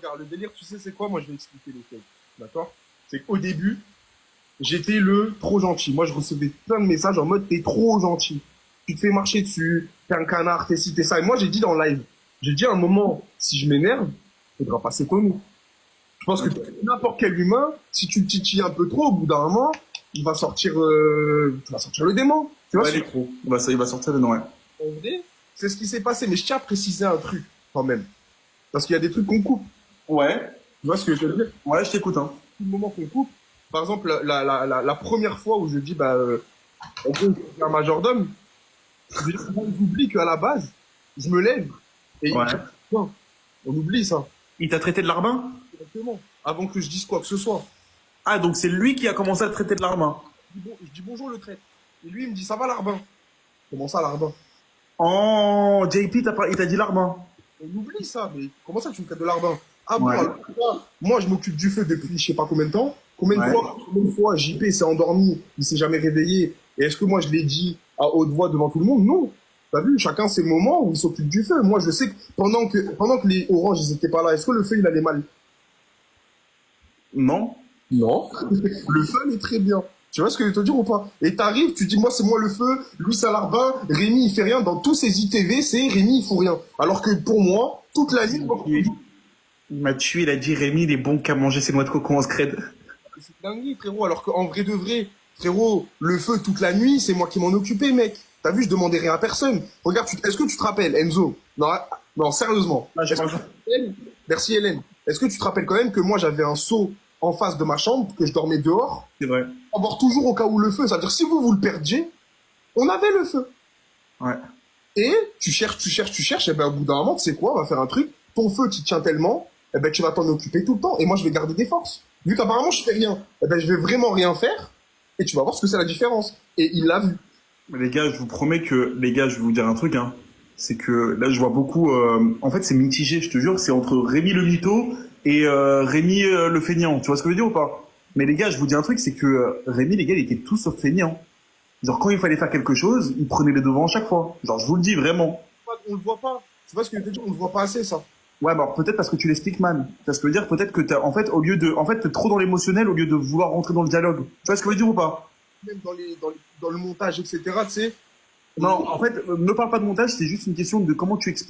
regarde, le délire, tu sais, c'est quoi? Moi, je vais expliquer les faits. D'accord? C'est qu'au début, j'étais le trop gentil. Moi, je recevais plein de messages en mode, t'es trop gentil. Tu te fais marcher dessus, t'es un canard, t'es ci, t'es ça. Et moi, j'ai dit dans le live, j'ai dit à un moment, si je m'énerve, faudra passer comme nous. Je pense que n'importe quel humain, si tu le titilles un peu trop, au bout d'un moment, tu vas sortir le démon. Tu vois Ouais, ce il est que trop. Bah, ça, il va sortir dedans, ouais. en vrai, c'est ce qui s'est passé. Mais je tiens à préciser un truc, quand même. Parce qu'il y a des trucs qu'on coupe. Ouais. Tu vois ce que je veux dire? Ouais, je t'écoute, hein. Tout le moment qu'on coupe. Par exemple, la première fois où je dis, en gros, je suis un majordome, déjà, on oublie qu'à la base, je me lève et il me Ouais. dit, tiens, on oublie ça. Il t'a traité de larbin? Exactement. Avant que je dise quoi que ce soit. Ah, donc c'est lui qui a commencé à te traiter de larbin. Je dis bonjour le traître. Et lui, il me dit, ça va l'arbin. Comment ça, l'arbin? Oh, JP, il t'a dit larbin. On oublie ça, mais comment ça tu me traites de larbin? Ah bon, Ouais. alors, moi je m'occupe du feu depuis je sais pas combien de temps. Ouais. Combien de fois JP s'est endormi, il s'est jamais réveillé. Et est-ce que moi je l'ai dit à haute voix devant tout le monde? Non. T'as vu, chacun ses moments où il s'occupe du feu. Moi je sais que pendant que les oranges ils étaient pas là, est-ce que le feu il allait mal? Non. Non. Le feu il est très bien. Tu vois ce que je veux te dire ou pas? Et t'arrives, tu dis moi c'est moi le feu, lui c'est l'arbin, Rémi il fait rien. Dans tous ces ITV, c'est Rémi il fout rien. Alors que pour moi, toute la ligne, Il m'a tué, il a dit Rémi, il est bon qu'à manger ses noix de coco en scred. c'est dingue, frérot. Alors qu'en vrai de vrai, frérot, le feu toute la nuit, c'est moi qui m'en occupais, mec. T'as vu, je demandais rien à personne. Regarde, est-ce que tu te rappelles, Enzo? Non, non, sérieusement. Ah, je pense. Merci, Hélène. Est-ce que tu te rappelles quand même que moi, j'avais un seau en face de ma chambre, que je dormais dehors, C'est vrai. pour avoir toujours au cas où le feu. C'est-à-dire, si vous le perdiez, on avait le feu. Ouais. Et tu cherches, et ben, au bout d'un moment, tu sais quoi, on va faire un truc. Ton feu, tu tient tellement, et ben, tu vas t'en occuper tout le temps. Et moi, je vais garder des forces. Vu qu'apparemment, je fais rien, et ben, je vais vraiment rien faire. Et tu vas voir ce que c'est la différence. Et il l'a vu. Mais les gars, je vous promets que, les gars, je vais vous dire un truc, hein. C'est que là, je vois beaucoup. En fait, c'est mitigé, je te jure. C'est entre Rémi le mytho et Rémi le feignant. Tu vois ce que je veux dire ou pas? Mais les gars, je vous dis un truc, c'est que Rémi, les gars, il était tout sauf feignant. Genre, quand il fallait faire quelque chose, il prenait les devants à chaque fois. Genre, je vous le dis vraiment. On le voit pas. Tu vois ce que je veux dire? On le voit pas assez, ça. Ouais, bah alors peut-être parce que tu l'expliques mal. Ça veut dire peut-être que t'as, en fait, t'es trop dans l'émotionnel au lieu de vouloir rentrer dans le dialogue. Tu vois ce que je veux dire ou pas? Même dans le montage, etc., tu sais. Non, en fait, ne parle pas de montage, c'est juste une question de comment tu expliques.